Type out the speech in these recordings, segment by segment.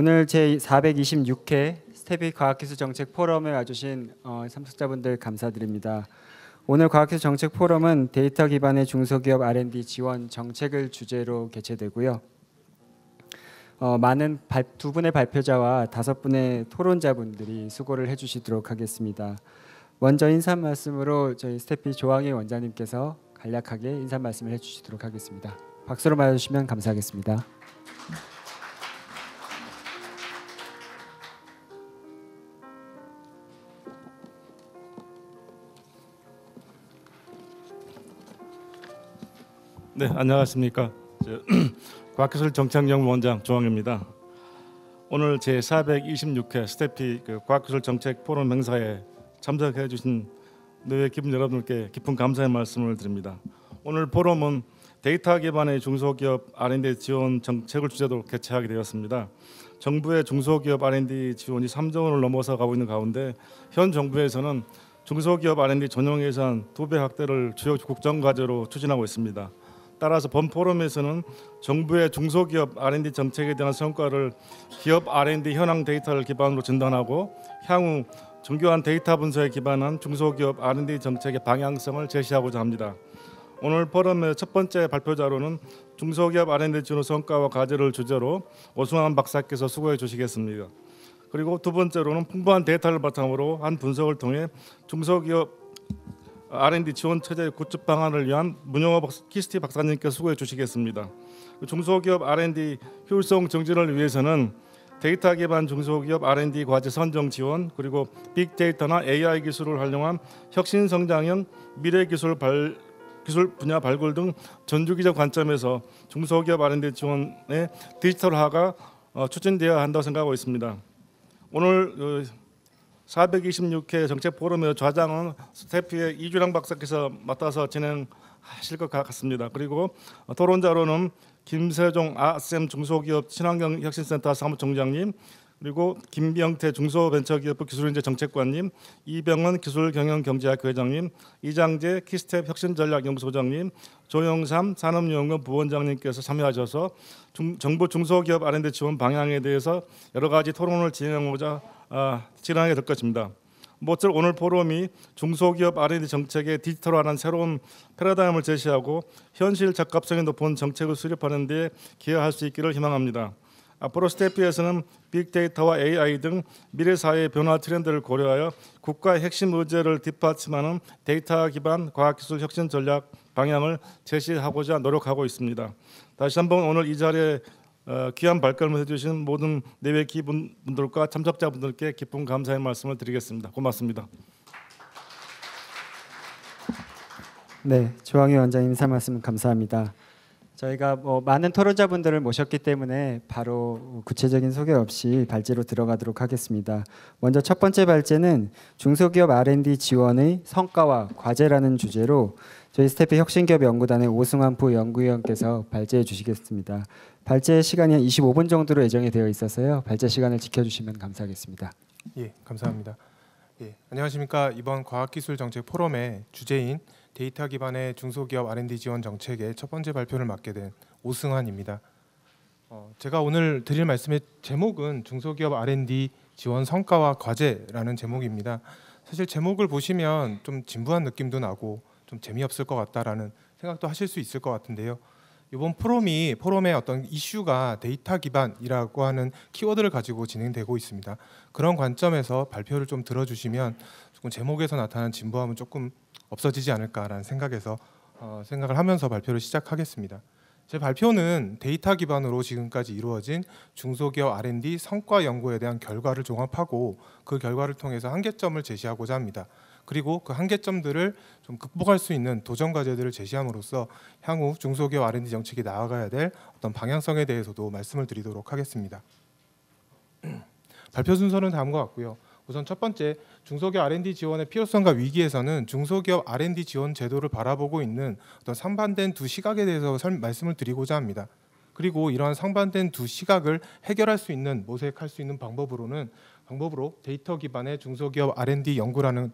오늘 제426회 스태피 과학기술정책 포럼에 와주신 참석자분들 감사드립니다. 오늘 과학기술정책 포럼은 데이터 기반의 중소기업 R&D 지원 정책을 주제로 개최되고요. 많은 두 분의 발표자와 5분의 토론자분들이 수고를 해주시도록 하겠습니다. 먼저 인사 말씀으로 저희 스태피 조항일 원장님께서 간략하게 인사 말씀을 해주시도록 하겠습니다. 박수로 맞아주시면 감사하겠습니다. 네, 안녕하십니까. 과학기술정책연구원장 조항일입니다. 오늘 제426회 스태피 과학기술정책 포럼 행사에 참석해 주신 내외 기분 여러분들께 깊은 감사의 말씀을 드립니다. 오늘 포럼은 데이터 기반의 중소기업 R&D 지원 정책을 주제로 개최하게 되었습니다. 정부의 중소기업 R&D 지원이 3조 원을 넘어서 가고 있는 가운데 현 정부에서는 중소기업 R&D 전용 예산 2배 확대를 주요 국정 과제로 추진하고 있습니다. 따라서 본 포럼에서는 정부의 중소기업 R&D 정책에 대한 성과를 기업 R&D 현황 데이터를 기반으로 진단하고 향후 정교한 데이터 분석에 기반한 중소기업 R&D 정책의 방향성을 제시하고자 합니다. 오늘 포럼의 첫 번째 발표자로는 중소기업 R&D 지원 성과와 과제를 주제로 오승환 박사께서 수고해 주시겠습니다. 그리고 두 번째로는 풍부한 데이터를 바탕으로 한 분석을 통해 중소기업 R&D 지원 체제 구축 방안을 위한 문영호 키스티 박사님께 수고해 주시겠습니다. 중소기업 R&D 효율성 증진을 위해서는 데이터 기반 중소기업 R&D 과제 선정 지원, 그리고 빅데이터나 AI 기술을 활용한 혁신 성장형 미래 기술 분야 발굴 등 전주기적 관점에서 중소기업 R&D 지원의 디지털화가 추진되어야 한다고 생각하고 있습니다. 오늘 426회 정책 포럼의 좌장은 스태피의 이준영 박사께서 맡아서 진행하실 것 같습니다. 그리고 토론자로는 김세종 아셈 중소기업 친환경 혁신센터 사무총장님, 그리고 김병태 중소벤처기업부 기술인재 정책관님, 이병헌 기술경영경제학교 회장님, 이장재 키스텝 혁신전략연구소장님, 조영삼 산업연구원 부원장님께서 참여하셔서 정부 중소기업 R&D 지원 방향에 대해서 여러 가지 토론을 진행하게 될 것입니다. 모쪼록 오늘 포럼이 중소기업 R&D 정책의 디지털화라는 새로운 패러다임을 제시하고 현실 적합성이 높은 정책을 수립하는 데 기여할 수 있기를 희망합니다. 앞으로 스태피에서는 빅데이터와 AI 등 미래 사회의 변화 트렌드를 고려하여 국가의 핵심 의제를 뒷받침하는 데이터 기반 과학기술 혁신 전략 방향을 제시하고자 노력하고 있습니다. 다시 한번 오늘 이 자리에 귀한 발걸음을 해주신 모든 내외 기분들과 참석자분들께 깊은 감사의 말씀을 드리겠습니다. 고맙습니다. 네, 조항일 원장님 인사 말씀 감사합니다. 저희가 많은 토론자분들을 모셨기 때문에 바로 구체적인 소개 없이 발제로 들어가도록 하겠습니다. 먼저 첫 번째 발제는 중소기업 R&D 지원의 성과와 과제라는 주제로 저희 스태피 혁신기업 연구단의 오승환 부연구위원께서 발제해 주시겠습니다. 발제 시간이 한 25분 정도로 예정이 되어 있어서요. 발제 시간을 지켜주시면 감사하겠습니다. 예, 감사합니다. 예, 안녕하십니까. 이번 과학기술정책 포럼의 주제인 데이터 기반의 중소기업 R&D 지원 정책의 첫 번째 발표를 맡게 된 오승환입니다. 제가 오늘 드릴 말씀의 제목은 중소기업 R&D 지원 성과와 과제라는 제목입니다. 사실 제목을 보시면 좀 진부한 느낌도 나고 좀 재미없을 것 같다라는 생각도 하실 수 있을 것 같은데요. 이번 포럼의 어떤 이슈가 데이터 기반이라고 하는 키워드를 가지고 진행되고 있습니다. 그런 관점에서 발표를 좀 들어주시면 조금 제목에서 나타난 진부함은 조금 없어지지 않을까라는 생각을 하면서 발표를 시작하겠습니다. 제 발표는 데이터 기반으로 지금까지 이루어진 중소기업 R&D 성과 연구에 대한 결과를 종합하고 그 결과를 통해서 한계점을 제시하고자 합니다. 그리고 그 한계점들을 좀 극복할 수 있는 도전 과제들을 제시함으로써 향후 중소기업 R&D 정책이 나아가야 될 어떤 방향성에 대해서도 말씀을 드리도록 하겠습니다. 발표 순서는 다음과 같고요. 우선 첫 번째, 중소기업 R&D 지원의 필요성과 위기에서는 중소기업 R&D 지원 제도를 바라보고 있는 어떤 상반된 두 시각에 대해서 말씀을 드리고자 합니다. 그리고 이러한 상반된 두 시각을 해결할 수 있는, 모색할 수 있는 방법으로 데이터 기반의 중소기업 R&D 연구라는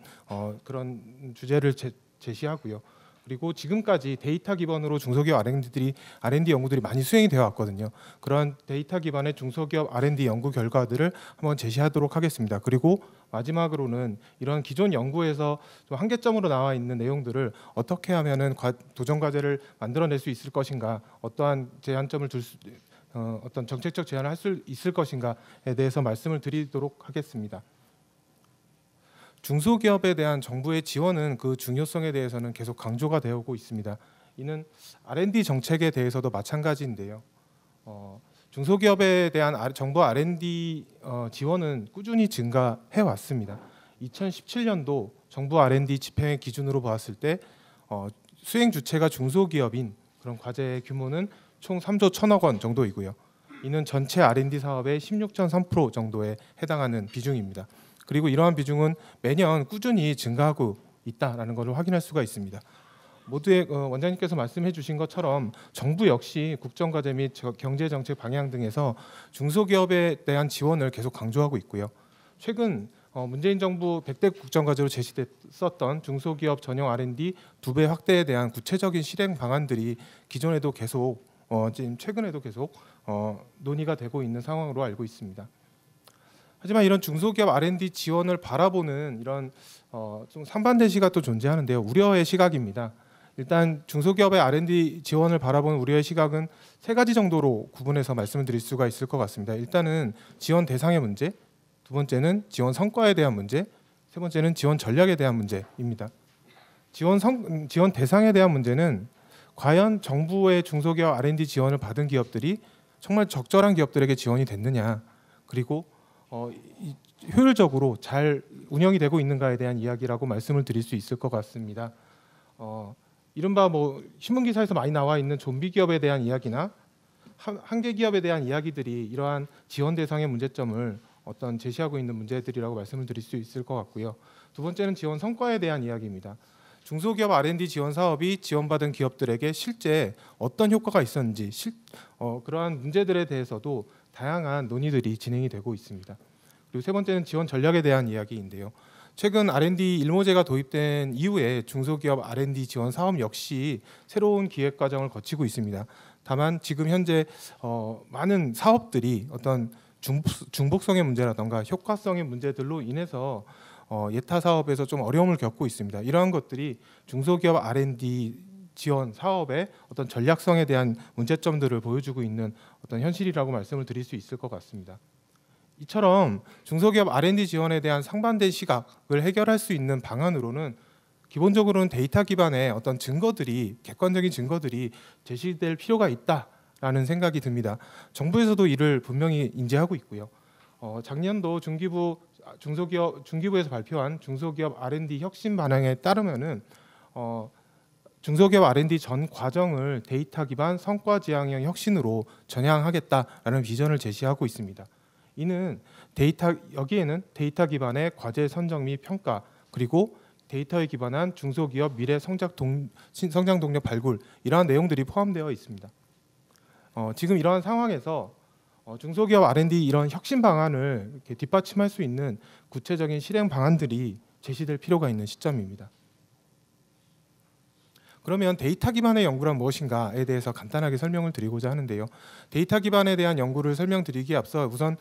그런 주제를 제시하고요. 그리고 지금까지 데이터 기반으로 중소기업 R&D 연구들이 많이 수행이 되어 왔거든요. 그러한 데이터 기반의 중소기업 R&D 연구 결과들을 한번 제시하도록 하겠습니다. 그리고 마지막으로는 이런 기존 연구에서 좀 한계점으로 나와 있는 내용들을 어떻게 하면은 도전 과제를 만들어낼 수 있을 것인가, 어떠한 제한점을 어떤 정책적 제안을 할 수 있을 것인가에 대해서 말씀을 드리도록 하겠습니다. 중소기업에 대한 정부의 지원은 그 중요성에 대해서는 계속 강조가 되고 있습니다. 이는 R&D 정책에 대해서도 마찬가지인데요. 중소기업에 대한 정부 R&D 지원은 꾸준히 증가해 왔습니다. 2017년도 정부 R&D 집행 기준으로 보았을 때 수행 주체가 중소기업인 그런 과제의 규모는 총 3조 1천억 원 정도이고요. 이는 전체 R&D 사업의 16.3% 정도에 해당하는 비중입니다. 그리고 이러한 비중은 매년 꾸준히 증가하고 있다라는 것을 확인할 수가 있습니다. 모두의 원장님께서 말씀해 주신 것처럼 정부 역시 국정과제 및 경제정책 방향 등에서 중소기업에 대한 지원을 계속 강조하고 있고요. 최근 문재인 정부 100대 국정과제로 제시됐었던 중소기업 전용 R&D 2배 확대에 대한 구체적인 실행 방안들이 기존에도 계속 지금 최근에도 계속 논의가 되고 있는 상황으로 알고 있습니다. 하지만 이런 중소기업 R&D 지원을 바라보는 이런 좀 상반된 시각도 존재하는데요. 우려의 시각입니다. 일단 중소기업의 R&D 지원을 바라보는 우려의 시각은 세 가지 정도로 구분해서 말씀을 드릴 수가 있을 것 같습니다. 일단은 지원 대상의 문제, 두 번째는 지원 성과에 대한 문제, 세 번째는 지원 전략에 대한 문제입니다. 지원 대상에 대한 문제는 과연 정부의 중소기업 R&D 지원을 받은 기업들이 정말 적절한 기업들에게 지원이 됐느냐, 그리고 효율적으로 잘 운영이 되고 있는가에 대한 이야기라고 말씀을 드릴 수 있을 것 같습니다. 이른바 신문 기사에서 많이 나와 있는 좀비 기업에 대한 이야기나 한계 기업에 대한 이야기들이 이러한 지원 대상의 문제점을 어떤 제시하고 있는 문제들이라고 말씀을 드릴 수 있을 것 같고요. 두 번째는 지원 성과에 대한 이야기입니다. 중소기업 R&D 지원 사업이 지원받은 기업들에게 실제 어떤 효과가 있었는지 그러한 문제들에 대해서도 다양한 논의들이 진행이 되고 있습니다. 그리고 세 번째는 지원 전략에 대한 이야기인데요. 최근 R&D 일모제가 도입된 이후에 중소기업 R&D 지원 사업 역시 새로운 기획 과정을 거치고 있습니다. 다만 지금 현재 많은 사업들이 어떤 중복성의 문제라든가 효과성의 문제들로 인해서 예타 사업에서 좀 어려움을 겪고 있습니다. 이러한 것들이 중소기업 R&D 지원 사업의 어떤 전략성에 대한 문제점들을 보여주고 있는 어떤 현실이라고 말씀을 드릴 수 있을 것 같습니다. 이처럼 중소기업 R&D 지원에 대한 상반된 시각을 해결할 수 있는 방안으로는 기본적으로는 데이터 기반의 어떤 객관적인 증거들이 제시될 필요가 있다라는 생각이 듭니다. 정부에서도 이를 분명히 인지하고 있고요. 작년도 중기부에서 발표한 중소기업 R&D 혁신 반영에 따르면은 중소기업 R&D 전 과정을 데이터 기반 성과 지향형 혁신으로 전향하겠다라는 비전을 제시하고 있습니다. 이는 여기에는 데이터 기반의 과제 선정 및 평가, 그리고 데이터에 기반한 중소기업 미래 성장 동력 발굴, 이러한 내용들이 포함되어 있습니다. 지금 이러한 상황에서 중소기업 R&D 이런 혁신 방안을 이렇게 뒷받침할 수 있는 구체적인 실행 방안들이 제시될 필요가 있는 시점입니다. 그러면 데이터 기반의 연구란 무엇인가에 대해서 간단하게 설명을 드리고자 하는데요. 데이터 기반에 대한 연구를 설명드리기에 앞서 우선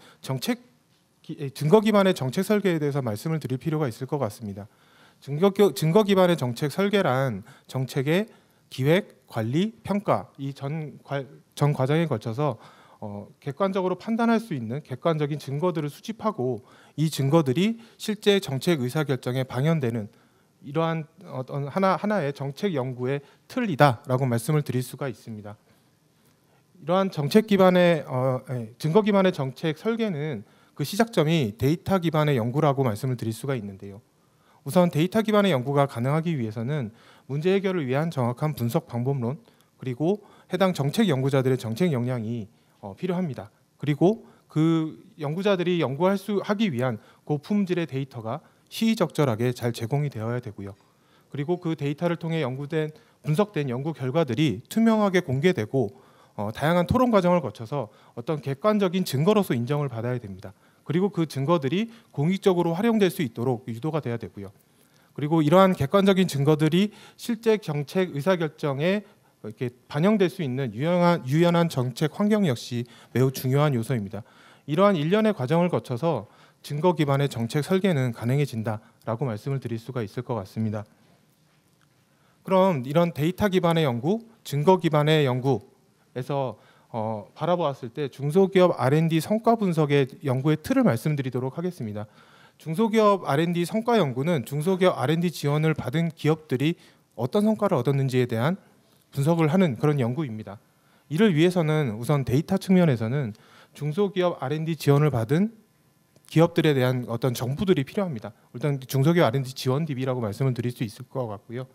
증거 기반의 정책 설계에 대해서 말씀을 드릴 필요가 있을 것 같습니다. 증거 기반의 정책 설계란 정책의 기획, 관리, 평가 이 전 과정에 걸쳐서 객관적으로 판단할 수 있는 객관적인 증거들을 수집하고 이 증거들이 실제 정책 의사결정에 방영되는 이러한 어떤 하나의 정책 연구의 틀이다라고 말씀을 드릴 수가 있습니다. 이러한 정책 기반의 증거 기반의 정책 설계는 그 시작점이 데이터 기반의 연구라고 말씀을 드릴 수가 있는데요. 우선 데이터 기반의 연구가 가능하기 위해서는 문제 해결을 위한 정확한 분석 방법론, 그리고 해당 정책 연구자들의 정책 역량이 필요합니다. 그리고 그 연구자들이 하기 위한 고품질의 데이터가 시의적절하게 잘 제공이 되어야 되고요. 그리고 그 데이터를 통해 분석된 연구 결과들이 투명하게 공개되고 다양한 토론 과정을 거쳐서 어떤 객관적인 증거로서 인정을 받아야 됩니다. 그리고 그 증거들이 공익적으로 활용될 수 있도록 유도가 돼야 되고요. 그리고 이러한 객관적인 증거들이 실제 정책 의사결정에 이렇게 반영될 수 있는 유연한 정책 환경 역시 매우 중요한 요소입니다. 이러한 일련의 과정을 거쳐서 증거 기반의 정책 설계는 가능해진다라고 말씀을 드릴 수가 있을 것 같습니다. 그럼 이런 데이터 기반의 연구, 증거 기반의 연구에서 바라보았을 때 중소기업 R&D 성과 분석의 연구의 틀을 말씀드리도록 하겠습니다. 중소기업 R&D 성과 연구는 중소기업 R&D 지원을 받은 기업들이 어떤 성과를 얻었는지에 대한 분석을 하는 그런 연구입니다. 이를 위해서는 우선 데이터 측면에서는 중소기업 R&D 지원을 받은 기업들에 대한 어떤 정보들이 필요합니다. 일단 중소기업 R&D 지원 DB라고 말씀을 드릴 수 있을 것 같고요.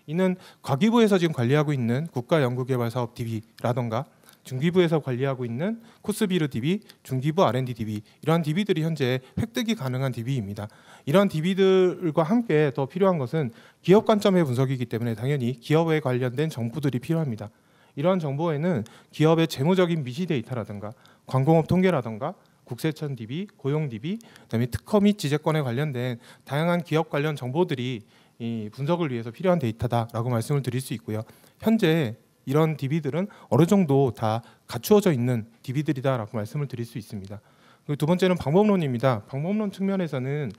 이는 과기부에서 지금 관리하고 있는 국가연구개발사업 DB라던가 중기부에서 관리하고 있는 코스비르 DB, 중기부 R&D DB 이러한 DB들이 현재 획득이 가능한 DB입니다. 이러한 DB들과 함께 더 필요한 것은 기업 관점의 분석이기 때문에 당연히 기업에 관련된 정보들이 필요합니다. 이러한 정보에는 기업의 재무적인 미시 데이터라든가 광공업 통계라든가 국세청 DB, 고용 DB, 그다음에 특허 및 지재권에 관련된 다양한 기업 관련 정보들이 이 분석을 위해서 필요한 데이터다라고 말씀을 드릴 수 있고요. 현재 이런 DB들은 어느 정도 다 갖추어져 있는 DB들이다라고 말씀을 드릴 수 있습니다. 그리고 두 번째는 방법론입니다. 방법론 측면에서는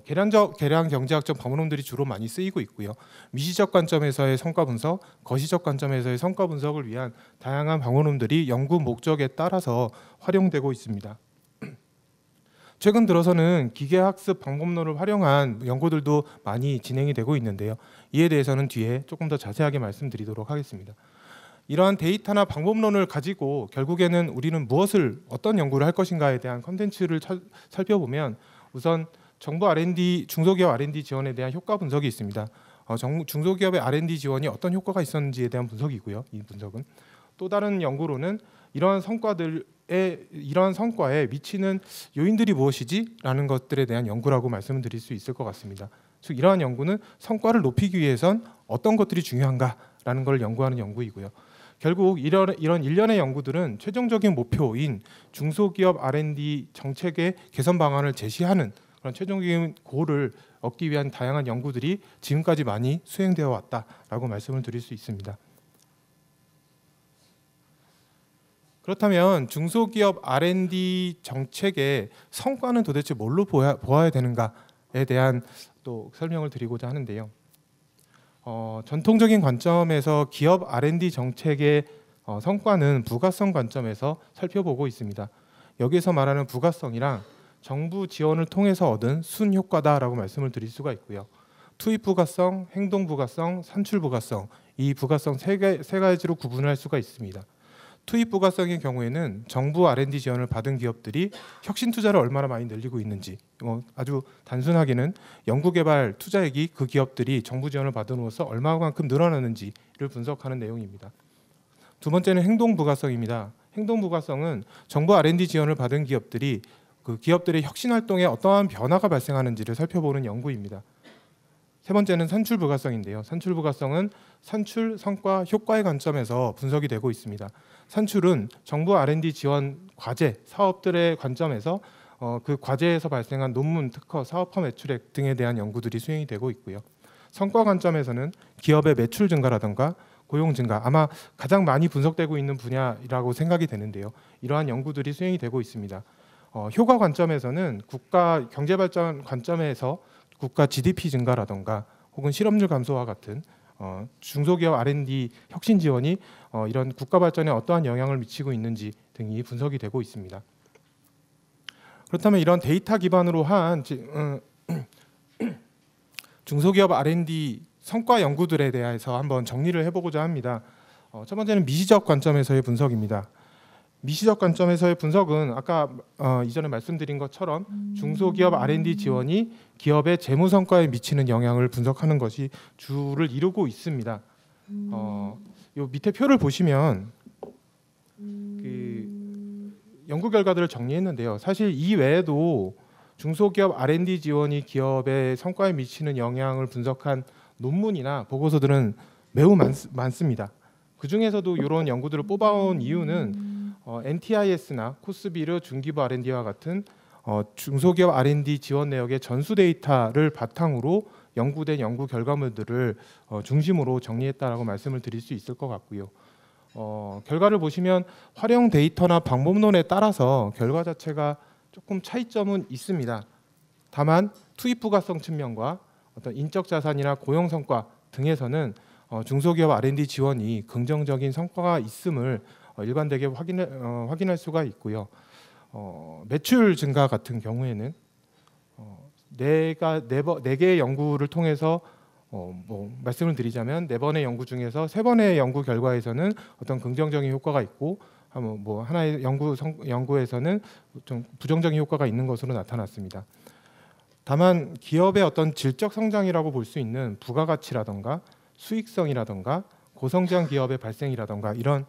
계량 경제학적 방법론들이 주로 많이 쓰이고 있고요. 미시적 관점에서의 성과 분석, 거시적 관점에서의 성과 분석을 위한 다양한 방법론들이 연구 목적에 따라서 활용되고 있습니다. 최근 들어서는 기계학습 방법론을 활용한 연구들도 많이 진행이 되고 있는데요. 이에 대해서는 뒤에 조금 더 자세하게 말씀드리도록 하겠습니다. 이러한 데이터나 방법론을 가지고 결국에는 우리는 어떤 연구를 할 것인가에 대한 컨텐츠를 살펴보면 우선 정부 R&D, 중소기업 R&D 지원에 대한 효과 분석이 있습니다. 중소기업의 R&D 지원이 어떤 효과가 있었는지에 대한 분석이고요. 이 분석은 또 다른 연구로는 이러한 성과에 미치는 요인들이 무엇이지라는 것들에 대한 연구라고 말씀을 드릴 수 있을 것 같습니다. 즉 이러한 연구는 성과를 높이기 위해선 어떤 것들이 중요한가라는 걸 연구하는 연구이고요. 결국 이런 일련의 연구들은 최종적인 목표인 중소기업 R&D 정책의 개선 방안을 제시하는 그런 최종적인 고를 얻기 위한 다양한 연구들이 지금까지 많이 수행되어 왔다라고 말씀을 드릴 수 있습니다. 그렇다면 중소기업 R&D 정책의 성과는 도대체 뭘로 보아야 되는가에 대한 또 설명을 드리고자 하는데요. 전통적인 관점에서 기업 R&D 정책의 성과는 부가성 관점에서 살펴보고 있습니다. 여기서 말하는 부가성이랑 정부 지원을 통해서 얻은 순효과다라고 말씀을 드릴 수가 있고요. 투입 부가성, 행동 부가성, 산출 부가성 이 부가성 세 가지로 구분을 할 수가 있습니다. 투입 부가성의 경우에는 정부 R&D 지원을 받은 기업들이 혁신 투자를 얼마나 많이 늘리고 있는지 아주 단순하게는 연구개발 투자액이 그 기업들이 정부 지원을 받음으로써 얼마만큼 늘어나는지를 분석하는 내용입니다. 두 번째는 행동 부가성입니다. 행동 부가성은 정부 R&D 지원을 받은 기업들이 그 기업들의 혁신 활동에 어떠한 변화가 발생하는지를 살펴보는 연구입니다. 세 번째는 산출 부가성인데요. 산출 부가성은 산출, 성과, 효과의 관점에서 분석이 되고 있습니다. 산출은 정부 R&D 지원 과제, 사업들의 관점에서 그 과제에서 발생한 논문, 특허, 사업화 매출액 등에 대한 연구들이 수행이 되고 있고요. 성과 관점에서는 기업의 매출 증가라든가 고용 증가, 아마 가장 많이 분석되고 있는 분야라고 생각이 되는데요. 이러한 연구들이 수행이 되고 있습니다. 효과 관점에서는 국가 경제발전 관점에서 국가 GDP 증가라든가 혹은 실업률 감소와 같은 중소기업 R&D 혁신 지원이 이런 국가 발전에 어떠한 영향을 미치고 있는지 등이 분석이 되고 있습니다. 그렇다면 이런 데이터 기반으로 한 중소기업 R&D 성과 연구들에 대해서 한번 정리를 해보고자 합니다. 첫 번째는 미시적 관점에서의 분석입니다. 미시적 관점에서의 분석은 아까 이전에 말씀드린 것처럼 중소기업 R&D 지원이 기업의 재무 성과에 미치는 영향을 분석하는 것이 주를 이루고 있습니다. 요 밑에 표를 보시면 그 연구 결과들을 정리했는데요. 사실 이 외에도 중소기업 R&D 지원이 기업의 성과에 미치는 영향을 분석한 논문이나 보고서들은 매우 많습니다. 그 중에서도 이런 연구들을 뽑아온 이유는 NTIS나 코스비르 중기부 R&D와 같은 중소기업 R&D 지원 내역의 전수 데이터를 바탕으로 연구된 연구 결과물들을 중심으로 정리했다라고 말씀을 드릴 수 있을 것 같고요. 결과를 보시면 활용 데이터나 방법론에 따라서 결과 자체가 조금 차이점은 있습니다. 다만 투입 부가성 측면과 어떤 인적 자산이나 고용 성과 등에서는 중소기업 R&D 지원이 긍정적인 성과가 있음을 일관되게 확인할 수가 있고요. 매출 증가 같은 경우에는 네 개의 연구를 통해서 말씀을 드리자면 4번의 연구 중에서 3번의 연구 결과에서는 어떤 긍정적인 효과가 있고 하나의 연구에서는 좀 부정적인 효과가 있는 것으로 나타났습니다. 다만 기업의 어떤 질적 성장이라고 볼 수 있는 부가가치라던가 수익성이라던가 고성장 기업의 발생이라던가 이런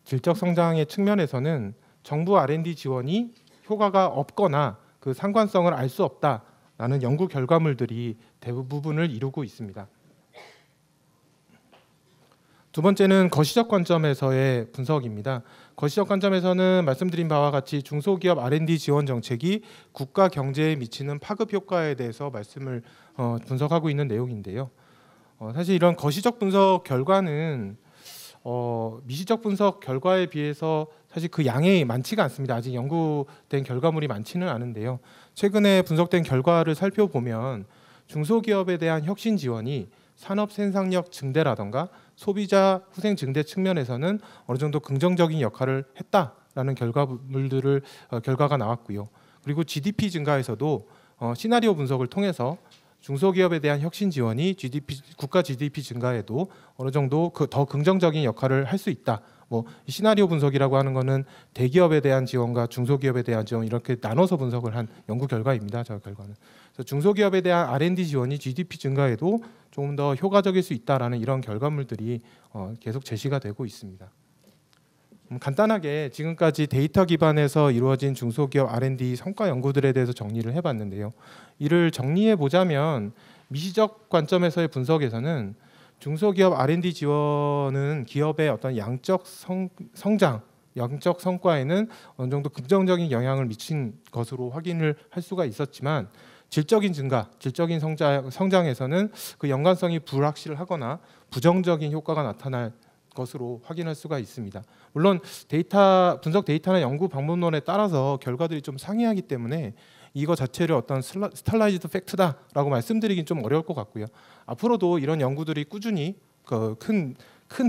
질적 성장의 측면에서는 정부 R&D 지원이 효과가 없거나 그 상관성을 알 수 없다라는 연구 결과물들이 대부분을 이루고 있습니다. 두 번째는 거시적 관점에서의 분석입니다. 거시적 관점에서는 말씀드린 바와 같이 중소기업 R&D 지원 정책이 국가 경제에 미치는 파급 효과에 대해서 말씀을 분석하고 있는 내용인데요. 사실 이런 거시적 분석 결과는 미시적 분석 결과에 비해서 사실 그 양이 많지가 않습니다. 아직 연구된 결과물이 많지는 않은데요. 최근에 분석된 결과를 살펴보면 중소기업에 대한 혁신 지원이 산업 생산력 증대라던가 소비자 후생 증대 측면에서는 어느 정도 긍정적인 역할을 했다라는 결과가 나왔고요. 그리고 GDP 증가에서도 시나리오 분석을 통해서 중소기업에 대한 혁신 지원이 국가 GDP 증가에도 어느 정도 더 긍정적인 역할을 할 수 있다. 이 시나리오 분석이라고 하는 것은 대기업에 대한 지원과 중소기업에 대한 지원 이렇게 나눠서 분석을 한 연구 결과입니다. 저 결과는. 그래서 중소기업에 대한 R&D 지원이 GDP 증가에도 조금 더 효과적일 수 있다라는 이런 결과물들이 계속 제시가 되고 있습니다. 간단하게 지금까지 데이터 기반에서 이루어진 중소기업 R&D 성과 연구들에 대해서 정리를 해봤는데요. 이를 정리해 보자면 미시적 관점에서의 분석에서는 중소기업 R&D 지원은 기업의 어떤 양적 성장, 양적 성과에는 어느 정도 긍정적인 영향을 미친 것으로 확인을 할 수가 있었지만 질적인 증가, 질적인 성장에서는 그 연관성이 불확실하거나 부정적인 효과가 나타날 것으로 확인할 수가 있습니다. 물론 분석 데이터나 연구 방법론에 따라서 결과들이 좀 상이하기 때문에 이거 자체를 어떤 스탈라이즈드 팩트다라고 말씀드리긴 좀 어려울 것 같고요. 앞으로도 이런 연구들이 꾸준히 큰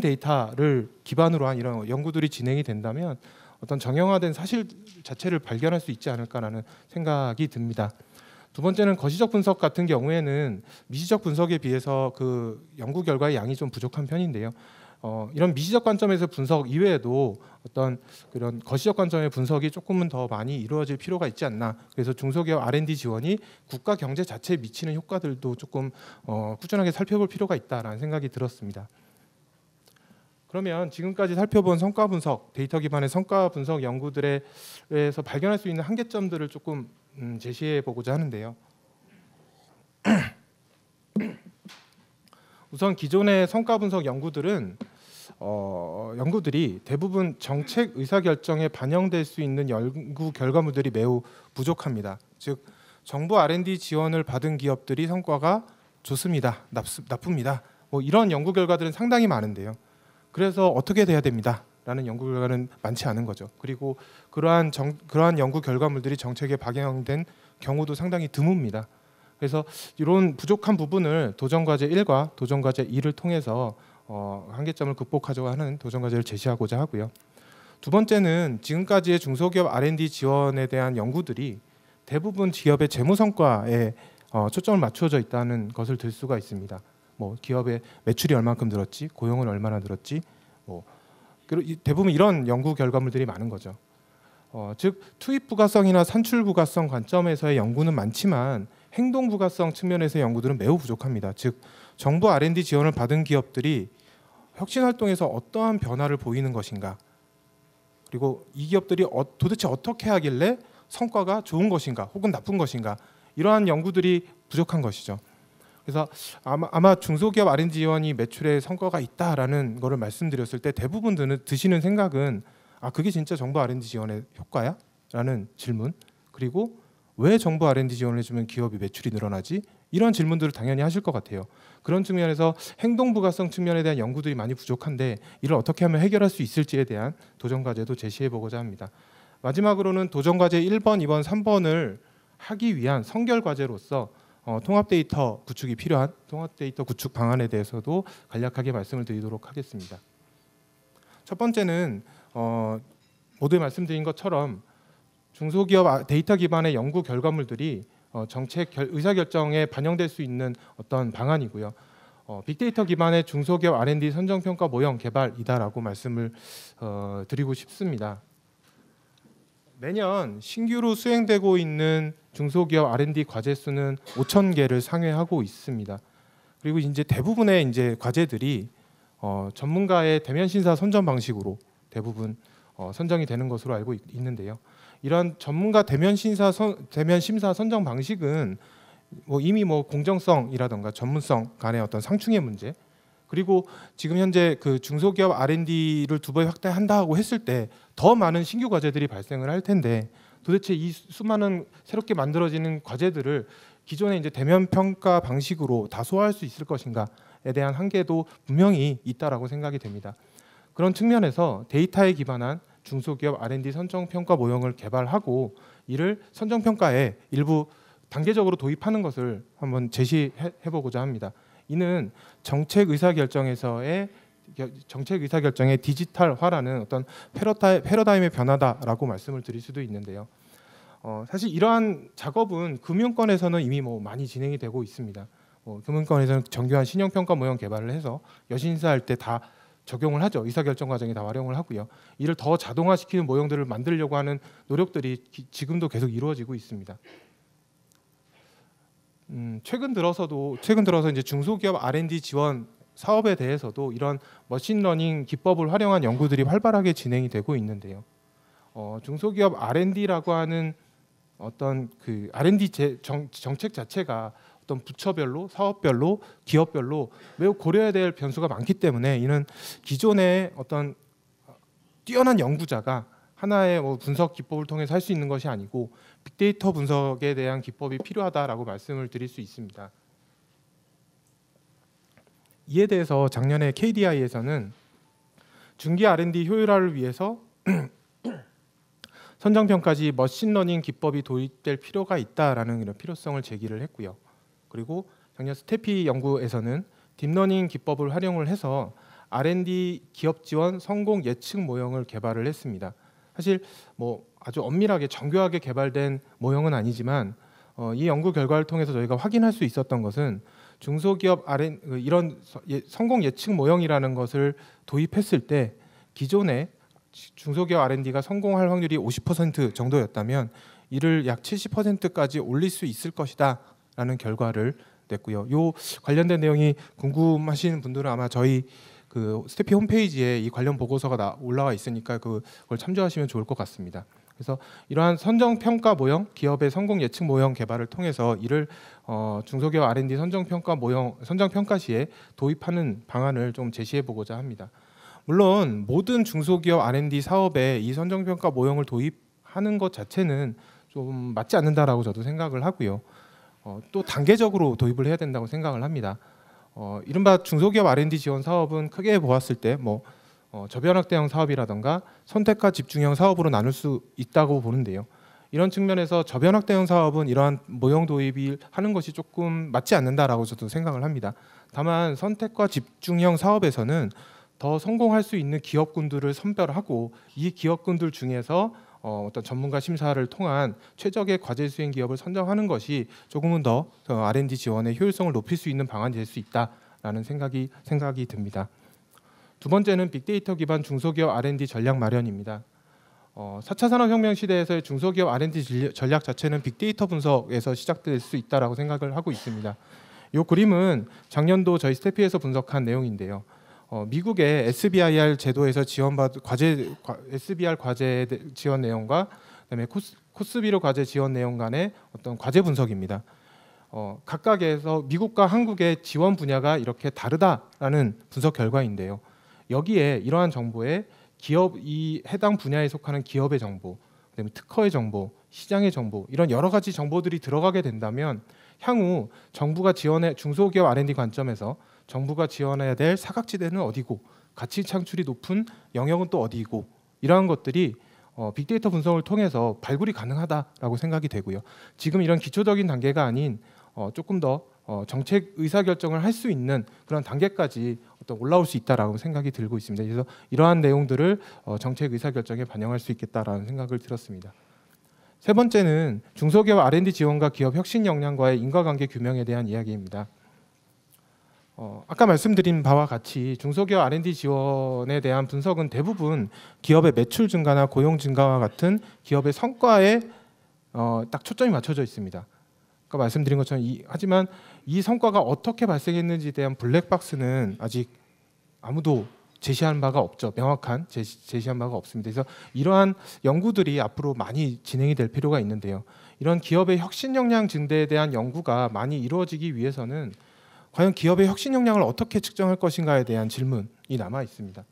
데이터를 기반으로 한 이런 연구들이 진행이 된다면 어떤 정형화된 사실 자체를 발견할 수 있지 않을까라는 생각이 듭니다. 두 번째는 거시적 분석 같은 경우에는 미시적 분석에 비해서 그 연구 결과의 양이 좀 부족한 편인데요. 이런 미시적 관점에서 분석 이외에도 어떤 그런 거시적 관점의 분석이 조금은 더 많이 이루어질 필요가 있지 않나. 그래서 중소기업 R&D 지원이 국가 경제 자체에 미치는 효과들도 조금 꾸준하게 살펴볼 필요가 있다라는 생각이 들었습니다. 그러면 지금까지 살펴본 성과 분석, 데이터 기반의 성과 분석 연구들에서 발견할 수 있는 한계점들을 조금 제시해 보고자 하는데요. 우선 기존의 성과 분석 연구들이 대부분 정책 의사결정에 반영될 수 있는 연구 결과물들이 매우 부족합니다. 즉 정부 R&D 지원을 받은 기업들이 성과가 좋습니다, 나쁩니다. 이런 연구 결과들은 상당히 많은데요. 그래서 어떻게 돼야 됩니다 라는 연구 결과는 많지 않은 거죠. 그리고 그러한 연구 결과물들이 정책에 반영된 경우도 상당히 드뭅니다. 그래서 이런 부족한 부분을 도전과제 1과 도전과제 2를 통해서 한계점을 극복하자고 하는 도전과제를 제시하고자 하고요. 두 번째는 지금까지의 중소기업 R&D 지원에 대한 연구들이 대부분 기업의 재무 성과에 초점을 맞춰져 있다는 것을 들 수가 있습니다. 기업의 매출이 얼마큼 늘었지, 고용은 얼마나 늘었지, 대부분 이런 연구 결과물들이 많은 거죠. 즉 투입 부가성이나 산출 부가성 관점에서의 연구는 많지만 행동 부가성 측면에서의 연구들은 매우 부족합니다. 즉 정부 R&D 지원을 받은 기업들이 혁신 활동에서 어떠한 변화를 보이는 것인가, 그리고 이 기업들이 도대체 어떻게 하길래 성과가 좋은 것인가 혹은 나쁜 것인가, 이러한 연구들이 부족한 것이죠. 그래서 아마 중소기업 R&D 지원이 매출에 성과가 있다라는 거를 말씀드렸을 때 대부분 드시는 생각은 그게 진짜 정부 R&D 지원의 효과야? 라는 질문, 그리고 왜 정부 R&D 지원을 해주면 기업이 매출이 늘어나지? 이런 질문들을 당연히 하실 것 같아요. 그런 측면에서 행동 부가성 측면에 대한 연구들이 많이 부족한데 이를 어떻게 하면 해결할 수 있을지에 대한 도전 과제도 제시해 보고자 합니다. 마지막으로는 도전 과제 1번, 2번, 3번을 하기 위한 선결 과제로서 통합 데이터 구축이 필요한 통합 데이터 구축 방안에 대해서도 간략하게 말씀을 드리도록 하겠습니다. 첫 번째는 모두 말씀드린 것처럼 중소기업 데이터 기반의 연구 결과물들이 정책 의사결정에 반영될 수 있는 어떤 방안이고요. 빅데이터 기반의 중소기업 R&D 선정평가 모형 개발이다라고 말씀을 드리고 싶습니다. 매년 신규로 수행되고 있는 중소기업 R&D 과제 수는 5,000개를 상회하고 있습니다. 그리고 이제 대부분의 이제 과제들이 전문가의 대면 심사 선정 방식으로 대부분 선정이 되는 것으로 알고 있는데요. 이런 전문가 대면 심사 선정 방식은 이미 공정성이라던가 전문성 간의 어떤 상충의 문제, 그리고 지금 현재 그 중소기업 R&D를 두 배 확대한다고 했을 때 더 많은 신규 과제들이 발생을 할 텐데 도대체 이 수많은 새롭게 만들어지는 과제들을 기존의 이제 대면 평가 방식으로 다 소화할 수 있을 것인가에 대한 한계도 분명히 있다라고 생각이 됩니다. 그런 측면에서 데이터에 기반한 중소기업 R&D 선정평가 모형을 개발하고 이를 선정평가에 일부 단계적으로 도입하는 것을 한번 제시해보고자 합니다. 이는 정책 의사결정의 디지털화라는 어떤 패러다임의 변화다라고 말씀을 드릴 수도 있는데요. 사실 이러한 작업은 금융권에서는 이미 많이 진행이 되고 있습니다. 금융권에서는 정교한 신용평가 모형 개발을 해서 여신사할 때 다 적용을 하죠. 의사결정 과정에 다 활용을 하고요. 이를 더 자동화시키는 모형들을 만들려고 하는 노력들이 지금도 계속 이루어지고 있습니다. 최근 들어서 이제 중소기업 R&D 지원 사업에 대해서도 이런 머신러닝 기법을 활용한 연구들이 활발하게 진행이 되고 있는데요. 중소기업 R&D라고 하는 어떤 그 R&D 정책 자체가 어떤 부처별로, 사업별로, 기업별로 매우 고려해야 될 변수가 많기 때문에 이는 기존의 어떤 뛰어난 연구자가 하나의 분석 기법을 통해서 할 수 있는 것이 아니고 빅데이터 분석에 대한 기법이 필요하다라고 말씀을 드릴 수 있습니다. 이에 대해서 작년에 KDI에서는 중기 R&D 효율화를 위해서 선정평가시 머신러닝 기법이 도입될 필요가 있다라는 이런 필요성을 제기를 했고요. 그리고 작년 스태피 연구에서는 딥러닝 기법을 활용을 해서 R&D 기업 지원 성공 예측 모형을 개발을 했습니다. 사실 아주 엄밀하게 정교하게 개발된 모형은 아니지만 이 연구 결과를 통해서 저희가 확인할 수 있었던 것은 중소기업 이런 성공 예측 모형이라는 것을 도입했을 때 기존의 중소기업 R&D가 성공할 확률이 50% 정도였다면 이를 약 70%까지 올릴 수 있을 것이다라는 결과를 냈고요. 요 관련된 내용이 궁금하신 분들은 아마 저희 그 스태피 홈페이지에 이 관련 보고서가 올라와 있으니까 그걸 참조하시면 좋을 것 같습니다. 그래서 이러한 선정평가 모형, 기업의 성공 예측 모형 개발을 통해서 이를 중소기업 R&D 선정평가 시에 도입하는 방안을 좀 제시해 보고자 합니다. 물론 모든 중소기업 R&D 사업에 이 선정평가 모형을 도입하는 것 자체는 좀 맞지 않는다라고 저도 생각을 하고요. 또 단계적으로 도입을 해야 된다고 생각을 합니다. 이른바 중소기업 R&D 지원 사업은 크게 보았을 때 저변학대형 사업이라던가 선택과 집중형 사업으로 나눌 수 있다고 보는데요. 이런 측면에서 저변학대형 사업은 이러한 모형 도입이 하는 것이 조금 맞지 않는다라고 저도 생각을 합니다. 다만 선택과 집중형 사업에서는 더 성공할 수 있는 기업군들을 선별하고 이 기업군들 중에서 어떤 전문가 심사를 통한 최적의 과제 수행 기업을 선정하는 것이 조금은 더 R&D 지원의 효율성을 높일 수 있는 방안이 될 수 있다라는 생각이 듭니다. 두 번째는 빅데이터 기반 중소기업 R&D 전략 마련입니다. 4차 산업혁명 시대에서의 중소기업 R&D 전략 자체는 빅데이터 분석에서 시작될 수 있다라고 생각을 하고 있습니다. 이 그림은 작년도 저희 스태피에서 분석한 내용인데요. 미국의 SBIR 제도에서 지원받은 SBR 과제 지원 내용과 그다음에 코스비로 과제 지원 내용 간의 어떤 과제 분석입니다. 각각에서 미국과 한국의 지원 분야가 이렇게 다르다라는 분석 결과인데요. 여기에 이러한 정보에 이 해당 분야에 속하는 기업의 정보 그다음에 특허의 정보, 시장의 정보 이런 여러 가지 정보들이 들어가게 된다면 향후 정부가 지원해 중소기업 R&D 관점에서 정부가 지원해야 될 사각지대는 어디고 가치 창출이 높은 영역은 또 어디이고 이러한 것들이 빅데이터 분석을 통해서 발굴이 가능하다라고 생각이 되고요. 지금 이런 기초적인 단계가 아닌 조금 더 정책 의사결정을 할 수 있는 그런 단계까지 어떤 올라올 수 있다라고 생각이 들고 있습니다. 그래서 이러한 내용들을 정책 의사결정에 반영할 수 있겠다라는 생각을 들었습니다. 세 번째는 중소기업 R&D 지원과 기업 혁신 역량과의 인과관계 규명에 대한 이야기입니다. 아까 말씀드린 바와 같이 중소기업 R&D 지원에 대한 분석은 대부분 기업의 매출 증가나 고용 증가와 같은 기업의 성과에 딱 초점이 맞춰져 있습니다. 아까 말씀드린 것처럼 하지만 이 성과가 어떻게 발생했는지에 대한 블랙박스는 아직 아무도 제시한 바가 없죠. 명확한 제시한 바가 없습니다. 그래서 이러한 연구들이 앞으로 많이 진행이 될 필요가 있는데요. 이런 기업의 혁신 역량 증대에 대한 연구가 많이 이루어지기 위해서는 과연 기업의 혁신 역량을 어떻게 측정할 것인가에 대한 질문이 남아 있습니다.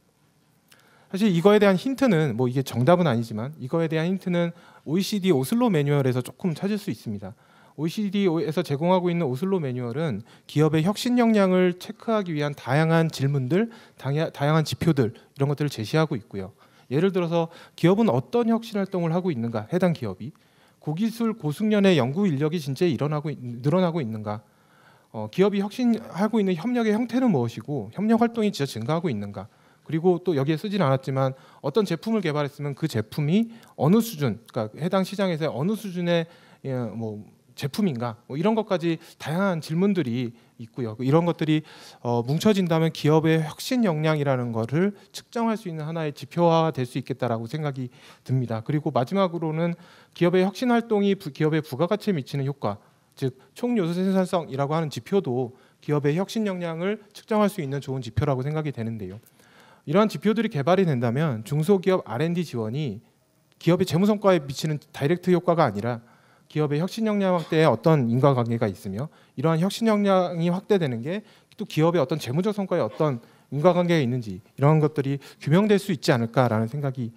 사실 이거에 대한 힌트는 뭐 이게 정답은 아니지만 이거에 대한 힌트는 OECD 오슬로 매뉴얼에서 조금 찾을 수 있습니다. OECD에서 제공하고 있는 오슬로 매뉴얼은 기업의 혁신 역량을 체크하기 위한 다양한 질문들, 다양한 지표들 이런 것들을 제시하고 있고요. 예를 들어서 기업은 어떤 혁신 활동을 하고 있는가, 해당 기업이 고기술 고숙련의 연구 인력이 진짜 늘어나고 있는가, 기업이 혁신하고 있는 협력의 형태는 무엇이고 협력 활동이 진짜 증가하고 있는가, 그리고 또 여기에 쓰진 않았지만 어떤 제품을 개발했으면 그 제품이 어느 수준, 그러니까 해당 시장에서 어느 수준의 제품인가, 이런 것까지 다양한 질문들이 있고요. 이런 것들이 뭉쳐진다면 기업의 혁신 역량이라는 것을 측정할 수 있는 하나의 지표화될 수 있겠다라고 생각이 듭니다. 그리고 마지막으로는 기업의 혁신 활동이 기업의 부가가치에 미치는 효과, 즉 총요소 생산성이라고 하는 지표도 기업의 혁신 역량을 측정할 수 있는 좋은 지표라고 생각이 되는데요. 이러한 지표들이 개발이 된다면 중소기업 R&D 지원이 기업의 재무 성과에 미치는 다이렉트 효과가 아니라 기업의 혁신 역량 확대에 어떤 인과관계가 있으며 이러한 혁신 역량이 확대되는 게 또 기업의 어떤 재무적 성과에 어떤 인과관계가 있는지 이런 것들이 규명될 수 있지 않을까라는 생각이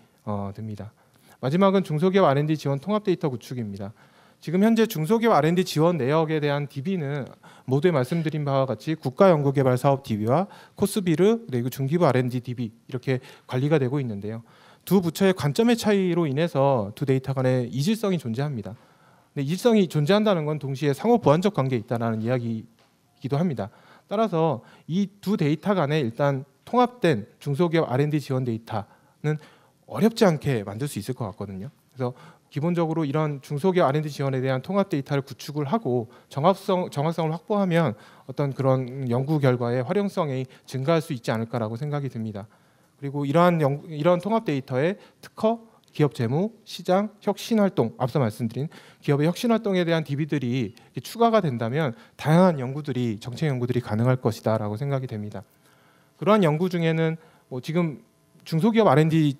듭니다. 마지막은 중소기업 R&D 지원 통합 데이터 구축입니다. 지금 현재 중소기업 R&D 지원 내역에 대한 DB는 모두에 말씀드린 바와 같이 국가연구개발사업 DB와 코스비르 그리고 중기부 R&D DB 이렇게 관리가 되고 있는데요. 두 부처의 관점의 차이로 인해서 두 데이터 간의 이질성이 존재합니다. 근데 이질성이 존재한다는 건 동시에 상호 보완적 관계에 있다는 이야기이기도 합니다. 따라서 이 두 데이터 간에 일단 통합된 중소기업 R&D 지원 데이터는 어렵지 않게 만들 수 있을 것 같거든요. 그래서 기본적으로 이런 중소기업 R&D 지원에 대한 통합 데이터를 구축을 하고 정확성을 확보하면 어떤 그런 연구 결과의 활용성이 증가할 수 있지 않을까라고 생각이 듭니다. 그리고 이러한 통합 데이터에 특허, 기업 재무, 시장, 혁신 활동, 앞서 말씀드린 기업의 혁신 활동에 대한 DB들이 추가가 된다면 다양한 연구들이 정책 연구들이 가능할 것이다라고 생각이 됩니다. 그러한 연구 중에는 지금 중소기업 R&D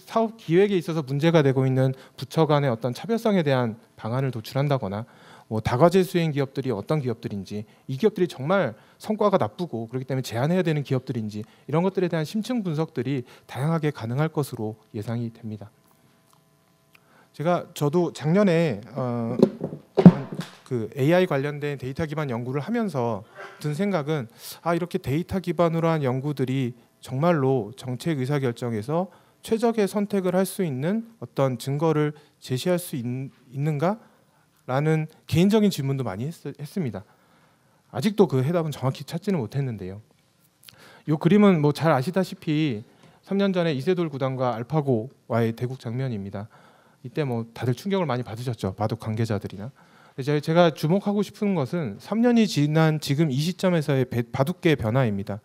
사업 기획에 있어서 문제가 되고 있는 부처 간의 어떤 차별성에 대한 방안을 도출한다거나 다과제 수행 기업들이 어떤 기업들인지, 이 기업들이 정말 성과가 나쁘고 그렇기 때문에 제한해야 되는 기업들인지 이런 것들에 대한 심층 분석들이 다양하게 가능할 것으로 예상이 됩니다. 저도 작년에 그 AI 관련된 데이터 기반 연구를 하면서 든 생각은 이렇게 데이터 기반으로 한 연구들이 정말로 정책 의사 결정에서 최적의 선택을 할 수 있는 어떤 증거를 제시할 수 있는가라는 개인적인 질문도 많이 했습니다. 아직도 그 해답은 정확히 찾지는 못했는데요. 이 그림은 잘 아시다시피 3년 전에 이세돌 구단과 알파고와의 대국 장면입니다. 이때 다들 충격을 많이 받으셨죠. 바둑 관계자들이나. 제가 주목하고 싶은 것은 3년이 지난 지금 이 시점에서의 바둑계의 변화입니다.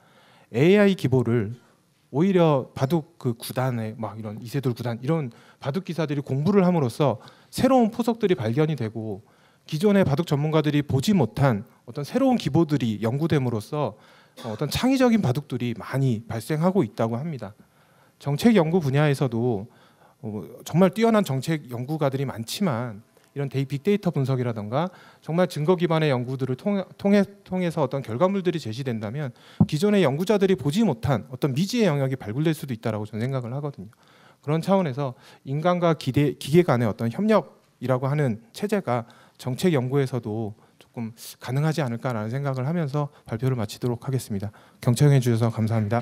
AI 기보를 오히려 바둑 그 구단에 이런 이세돌 구단 이런 바둑 기사들이 공부를 함으로써 새로운 포석들이 발견이 되고 기존의 바둑 전문가들이 보지 못한 어떤 새로운 기보들이 연구됨으로써 어떤 창의적인 바둑들이 많이 발생하고 있다고 합니다. 정책 연구 분야에서도 정말 뛰어난 정책 연구가들이 많지만 이런 빅데이터 분석이라든가 정말 증거 기반의 연구들을 통해서 어떤 결과물들이 제시된다면 기존의 연구자들이 보지 못한 어떤 미지의 영역이 발굴될 수도 있다라고 저는 생각을 하거든요. 그런 차원에서 인간과 기계 간의 어떤 협력이라고 하는 체제가 정책 연구에서도 조금 가능하지 않을까라는 생각을 하면서 발표를 마치도록 하겠습니다. 경청해 주셔서 감사합니다.